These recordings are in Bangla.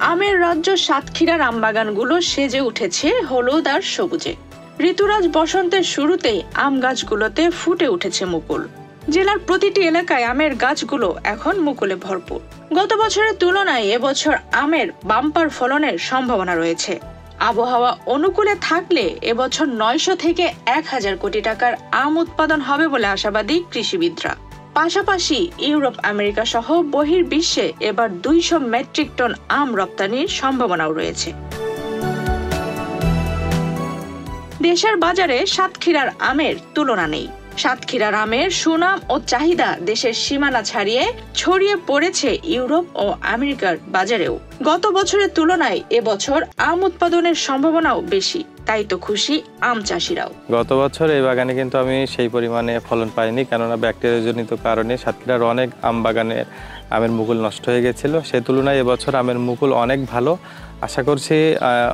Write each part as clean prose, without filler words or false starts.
আমের রাজ্য সাতক্ষীরার আমবাগানগুলো সেজে উঠেছে হলুদ আর সবুজে। ঋতুরাজ বসন্তের শুরুতেই আম গাছগুলোতে ফুটে উঠেছে মুকুল। জেলার প্রতিটি এলাকায় আমের গাছগুলো এখন মুকুলে ভরপুর। গত বছরের তুলনায় এবছর আমের বাম্পার ফলনের সম্ভাবনা রয়েছে। আবহাওয়া অনুকূলে থাকলে এবছর 900 থেকে 1000 কোটি টাকার আম উৎপাদন হবে বলে আশাবাদী কৃষিবিদরা। পাশাপাশি ইউরোপ, আমেরিকা সহ বহির্বিশ্বে এবার 200 মেট্রিক টন আম রপ্তানির সম্ভাবনাও রয়েছে। দেশের বাজারে সাতক্ষীরার আমের তুলনা নেই। সাতক্ষীরার আমের সুনাম ও চাহিদা দেশের সীমানা ছাড়িয়ে ছড়িয়ে পড়েছে ইউরোপ ও আমেরিকার বাজারেও। গত বছরের তুলনায় এবছর আম উৎপাদনের সম্ভাবনাও বেশি, তাই তো খুশি আম চাষিরাও। গত বছর এই বাগানে কিন্তু আমি সেই পরিমাণে ফলন পাইনি, কেননা ব্যাকটেরিয়াজনিত কারণে সাতক্ষীরার অনেক আম বাগানের আমের মুকুল নষ্ট হয়ে গেছিল। সেই তুলনায় এবছর আমের মুকুল অনেক ভালো। আশা করছি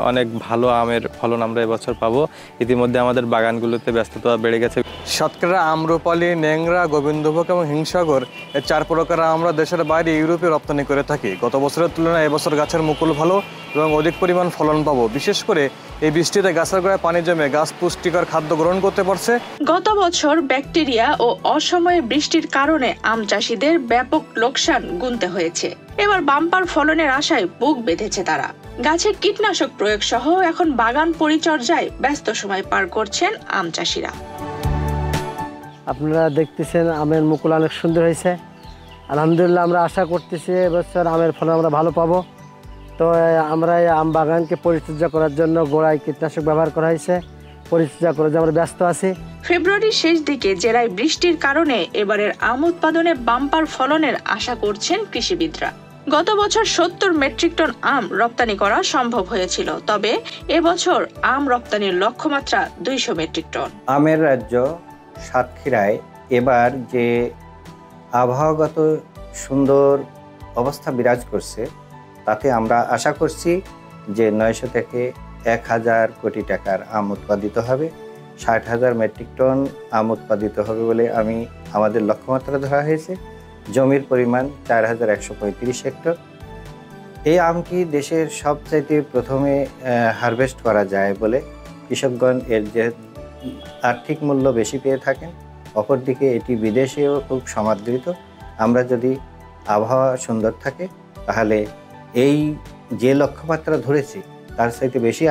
অনেক ভালো আমের ফলন আমরা এবছর পাবো। ইতিমধ্যে আমাদের বাগানগুলোতে ব্যস্ততা বেড়ে গেছে। সাতক্ষীরা, আম্রপালি, ন্যাংরা, গোবিন্দভোগ এবং হিমসাগর এই 4 প্রকার আমরা দেশের বাইরে ইউরোপে রপ্তানি করে থাকি। গত বছরের তুলনায় এবছর গাছের মুকুল ভালো এবং অধিক পরিমাণ ফলন পাবো। বিশেষ করে এই বৃষ্টিতে গাছের গোড়ায় পানি জমে গাছ পুষ্টিকর খাদ্য গ্রহণ করতে পারছে। গত বছর ব্যাকটেরিয়া ও অসময়ে বৃষ্টির কারণে আম চাষিদের ব্যাপক লোকসান গুনতে হয়েছে। এবার বাম্পার ফলনের আশায় বুক বেঁধেছে তারা। গাছে কীটনাশক প্রয়োগ সহ এখন বাগান পরিচর্যায় ব্যস্ত সময় পার করছেন আম চাষিরা। আপনারা দেখতেছেন আমের মুকুল অনেক সুন্দর হয়েছে। আলহামদুলিল্লাহ, আমরা আশা করতেছি এবছর আমের ফলন আমরা ভালো পাবো। তো আমরা এই আম বাগানকে পরিচর্যা করার জন্য গোড়ায় কীটনাশক ব্যবহার করা হয়েছে। পরিচর্যা করে আমরা ব্যস্ত আছি। ফেব্রুয়ারির শেষ দিকে জেলায় বৃষ্টির কারণে এবারের আম উৎপাদনে বাম্পার ফলনের আশা করছেন কৃষিবিদরা। গত বছর 70 মেট্রিক টন আম রপ্তানি করা সম্ভব হয়েছিল, তবে এবছর আম রপ্তানির লক্ষ্যমাত্রা 200 মেট্রিক টন। আমের রাজ্য সাতক্ষীরায় এবার যে আবহাওয়াগত সুন্দর অবস্থা বিরাজ করছে, তাতে আমরা আশা করছি যে 900 থেকে 1000 কোটি টাকার আম উৎপাদিত হবে। 60,000 মেট্রিক টন আম উৎপাদিত হবে বলে আমাদের লক্ষ্যমাত্রা ধরা হয়েছে। জমির পরিমাণ 4135 হেক্টর। এই আমটি দেশের সবচাইতে প্রথমে হারভেস্ট করা যায় বলে কৃষকগণ এর যে আর্থিক মূল্য বেশি পেয়ে থাকেন। অপরদিকে এটি বিদেশেও খুব সমাদৃত। আমরা যদি আবহাওয়া সুন্দর থাকে তাহলে এই যে লক্ষ্যমাত্রা ধরেছি তার চাইতে বেশি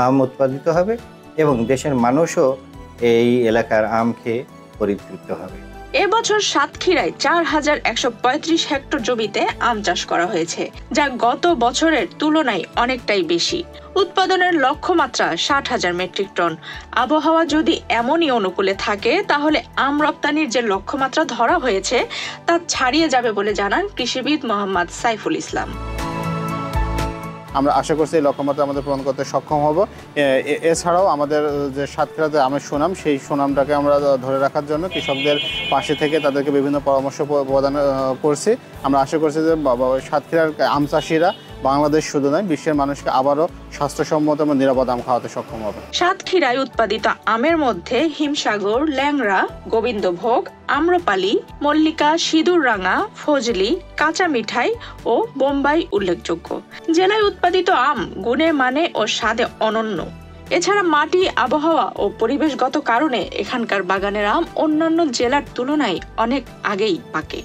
আম উৎপাদিত হবে এবং দেশের মানুষও এই এলাকার আম খেয়ে পরিতৃপ্ত হবে। এবছর সাতক্ষীরায় 4135 হেক্টর জমিতে আম চাষ করা হয়েছে, যা গত বছরের তুলনায় অনেকটাই বেশি। উৎপাদনের লক্ষ্যমাত্রা 60,000 মেট্রিক টন। আবহাওয়া যদি এমনই অনুকূলে থাকে তাহলে আম রপ্তানির যে লক্ষ্যমাত্রা ধরা হয়েছে তা ছাড়িয়ে যাবে বলে জানান কৃষিবিদ মোহাম্মদ সাইফুল ইসলাম। আমরা আশা করছি এই লক্ষ্যমাত্রা আমাদের পূরণ করতে সক্ষম হব। এছাড়াও আমাদের যে সাতক্ষীরাতে আমের সুনাম, সেই সুনামটাকে আমরা ধরে রাখার জন্য কৃষকদের পাশে থেকে তাদেরকে বিভিন্ন পরামর্শ প্রদান করছি। আমরা আশা করছি যে সাতক্ষীরার আম চাষিরা বাংলাদেশ শুধু নয়, বিশ্বের মানুষকে আবারও স্বাস্থ্যসম্মত এবং নিরাপদ আম খাওয়াতে সক্ষম হবে। সাতক্ষীরায় উৎপাদিত আমের মধ্যে হিমসাগর, ল্যাংড়া, গোবিন্দভোগ, আম্রপালি, মল্লিকা, সিঁদুররাঙা, ফজলি, কাঁচা মিঠাই ও বোম্বাই উল্লেখযোগ্য। জেলায় উৎপাদিত আম গুণে, মানে ও স্বাদে অনন্য। এছাড়া মাটি, আবহাওয়া ও পরিবেশগত কারণে এখানকার বাগানের আম অন্যান্য জেলার তুলনায় অনেক আগেই পাকে।